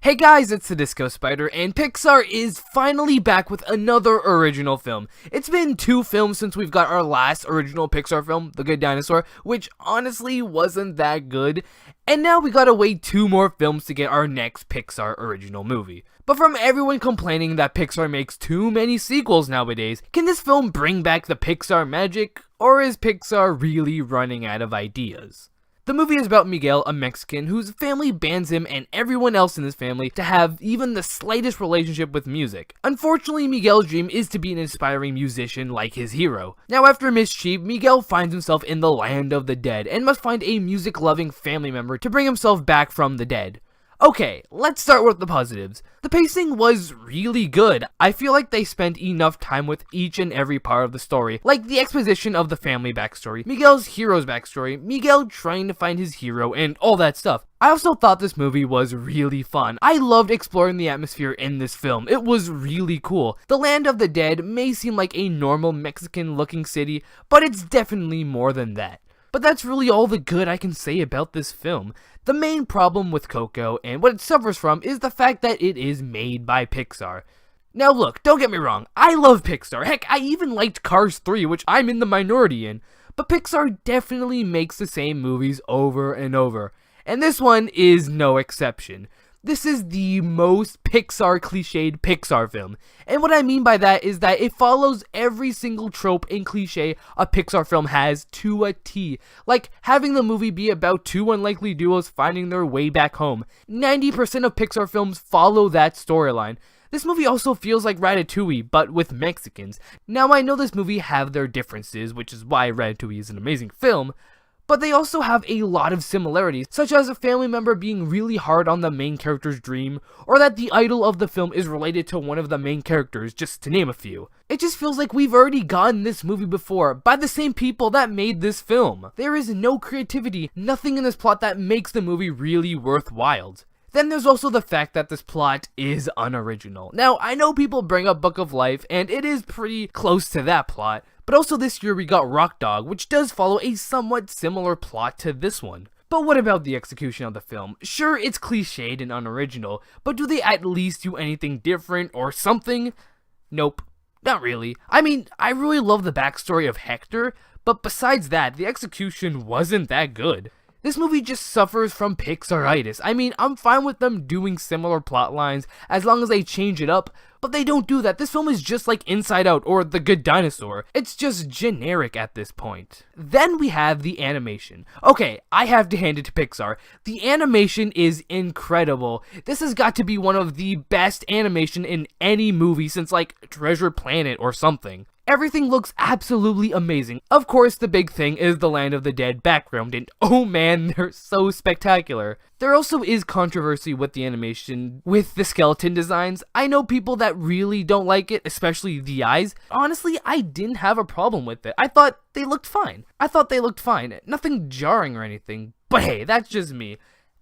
Hey guys, it's the Disco Spider, and Pixar is finally back with another original film. It's been 2 films since we've got our last original Pixar film, The Good Dinosaur, which honestly wasn't that good, and now we gotta wait 2 more films to get our next Pixar original movie. But from everyone complaining that Pixar makes too many sequels nowadays, can this film bring back the Pixar magic, or is Pixar really running out of ideas? The movie is about Miguel, a Mexican, whose family bans him and everyone else in his family to have even the slightest relationship with music. Unfortunately, Miguel's dream is to be an inspiring musician like his hero. Now, after mischief, Miguel finds himself in the land of the dead and must find a music-loving family member to bring himself back from the dead. Okay, let's start with the positives. The pacing was really good. I feel like they spent enough time with each and every part of the story, like the exposition of the family backstory, Miguel's hero's backstory, Miguel trying to find his hero, and all that stuff. I also thought this movie was really fun. I loved exploring the atmosphere in this film. It was really cool. The land of the dead may seem like a normal Mexican-looking city, but it's definitely more than that. But that's really all the good I can say about this film. The main problem with Coco, and what it suffers from, is the fact that it is made by Pixar. Now look, don't get me wrong, I love Pixar. Heck, I even liked Cars 3, which I'm in the minority in. But Pixar definitely makes the same movies over and over. And this one is no exception. This is the most Pixar-cliched Pixar film. And what I mean by that is that it follows every single trope and cliche a Pixar film has to a T. Like having the movie be about 2 unlikely duos finding their way back home. 90% of Pixar films follow that storyline. This movie also feels like Ratatouille, but with Mexicans. Now I know this movie have their differences, which is why Ratatouille is an amazing film, but they also have a lot of similarities, such as a family member being really hard on the main character's dream, or that the idol of the film is related to one of the main characters, just to name a few. It just feels like we've already gotten this movie before, by the same people that made this film. There is no creativity, nothing in this plot that makes the movie really worthwhile. Then there's also the fact that this plot is unoriginal. Now, I know people bring up Book of Life, and it is pretty close to that plot, but also this year we got Rock Dog, which does follow a somewhat similar plot to this one. But what about the execution of the film? Sure, it's cliched and unoriginal, but do they at least do anything different or something? Nope, not really. I mean, I really love the backstory of Hector, but besides that, the execution wasn't that good. This movie just suffers from Pixaritis. I mean, I'm fine with them doing similar plot lines as long as they change it up, but they don't do that. This film is just like Inside Out or The Good Dinosaur. It's just generic at this point. Then we have the animation. Okay, I have to hand it to Pixar. The animation is incredible. This has got to be one of the best animation in any movie since like Treasure Planet or something. Everything looks absolutely amazing. Of course, the big thing is the Land of the Dead background, and oh man, they're so spectacular. There also is controversy with the animation, with the skeleton designs. I know people that really don't like it, especially the eyes. Honestly, I didn't have a problem with it. I thought they looked fine. Nothing jarring or anything, but hey, that's just me.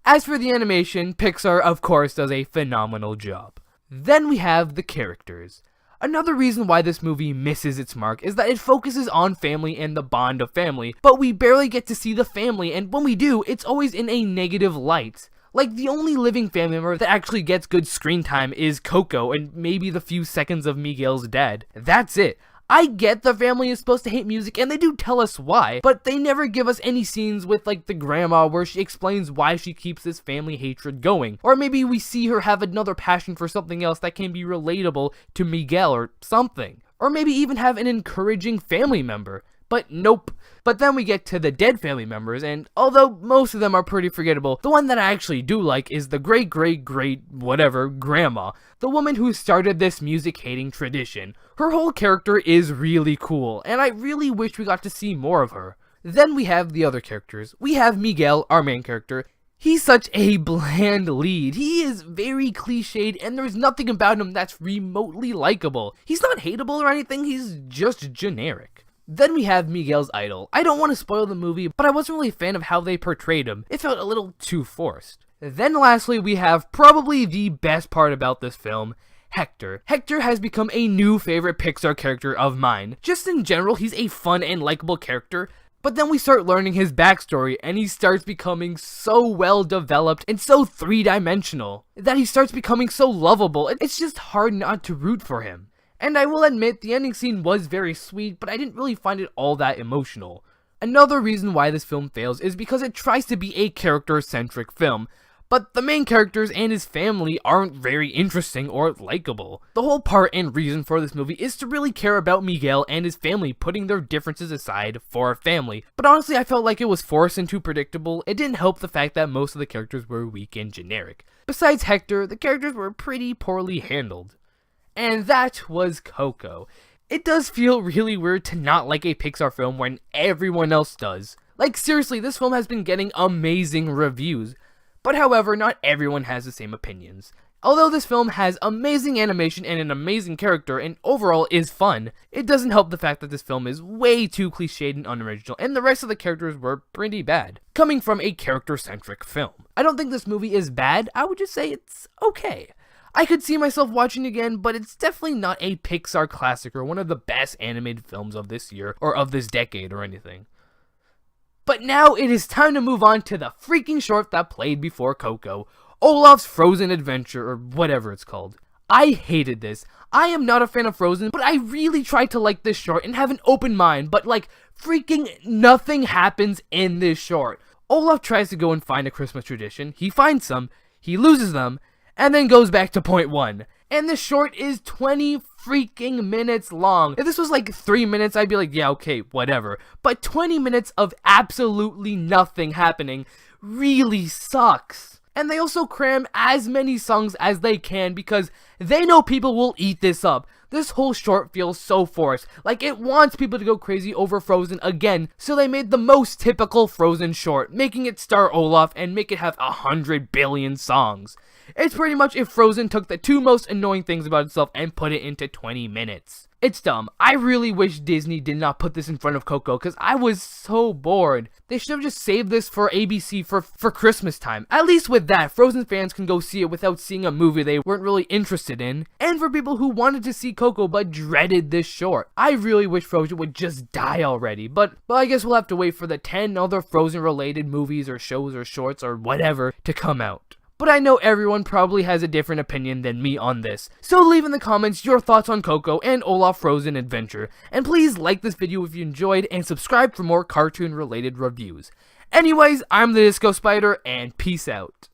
As for the animation, Pixar, of course, does a phenomenal job. Then we have the characters. Another reason why this movie misses its mark is that it focuses on family and the bond of family, but we barely get to see the family, and when we do, it's always in a negative light. Like, the only living family member that actually gets good screen time is Coco and maybe the few seconds of Miguel's dad. That's it. I get the family is supposed to hate music, and they do tell us why, but they never give us any scenes with, like, the grandma where she explains why she keeps this family hatred going. Or maybe we see her have another passion for something else that can be relatable to Miguel or something. Or maybe even have an encouraging family member. But nope. But then we get to the dead family members, and although most of them are pretty forgettable, the one that I actually do like is the great-great-great-whatever grandma, the woman who started this music-hating tradition. Her whole character is really cool, and I really wish we got to see more of her. Then we have the other characters. We have Miguel, our main character. He's such a bland lead. He is very cliched, and there's nothing about him that's remotely likable. He's not hateable or anything, he's just generic. Then we have Miguel's idol. I don't want to spoil the movie, but I wasn't really a fan of how they portrayed him. It felt a little too forced. Then lastly, we have probably the best part about this film, Hector. Hector has become a new favorite Pixar character of mine. Just in general, he's a fun and likable character, But then we start learning his backstory, and he starts becoming so well developed and so three-dimensional that he starts becoming so lovable. It's just hard not to root for him. And I will admit, the ending scene was very sweet, but I didn't really find it all that emotional. Another reason why this film fails is because it tries to be a character-centric film, but the main characters and his family aren't very interesting or likable. The whole part and reason for this movie is to really care about Miguel and his family, putting their differences aside for a family. But honestly, I felt like it was forced and too predictable. It didn't help the fact that most of the characters were weak and generic. Besides Hector, the characters were pretty poorly handled. And that was Coco. It does feel really weird to not like a Pixar film when everyone else does. Like seriously, this film has been getting amazing reviews. But however, not everyone has the same opinions. Although this film has amazing animation and an amazing character and overall is fun, it doesn't help the fact that this film is way too cliched and unoriginal, and the rest of the characters were pretty bad, coming from a character-centric film. I don't think this movie is bad, I would just say it's okay. I could see myself watching again, but it's definitely not a Pixar classic or one of the best animated films of this year or of this decade or anything. But now it is time to move on to the freaking short that played before Coco, Olaf's Frozen Adventure, or whatever it's called. I hated this. I am not a fan of Frozen, but I really tried to like this short and have an open mind, but like, freaking nothing happens in this short. Olaf tries to go and find a Christmas tradition, he finds some, he loses them, and then goes back to point one. And this short is 20 freaking minutes long. If this was like 3 minutes, I'd be like, yeah, okay, whatever. But 20 minutes of absolutely nothing happening really sucks. And they also cram as many songs as they can because they know people will eat this up. This whole short feels so forced, like it wants people to go crazy over Frozen again, so they made the most typical Frozen short, making it star Olaf and make it have 100 billion songs. It's pretty much if Frozen took the two most annoying things about itself and put it into 20 minutes. It's dumb. I really wish Disney did not put this in front of Coco because I was so bored. They should have just saved this for ABC for Christmas time. At least with that, Frozen fans can go see it without seeing a movie they weren't really interested in. And for people who wanted to see Coco but dreaded this short. I really wish Frozen would just die already. But I guess we'll have to wait for the 10 other Frozen related movies or shows or shorts or whatever to come out. But I know everyone probably has a different opinion than me on this, so leave in the comments your thoughts on Coco and Olaf Frozen Adventure, and please like this video if you enjoyed, and subscribe for more cartoon related reviews. Anyways, I'm the Disco Spider, and peace out.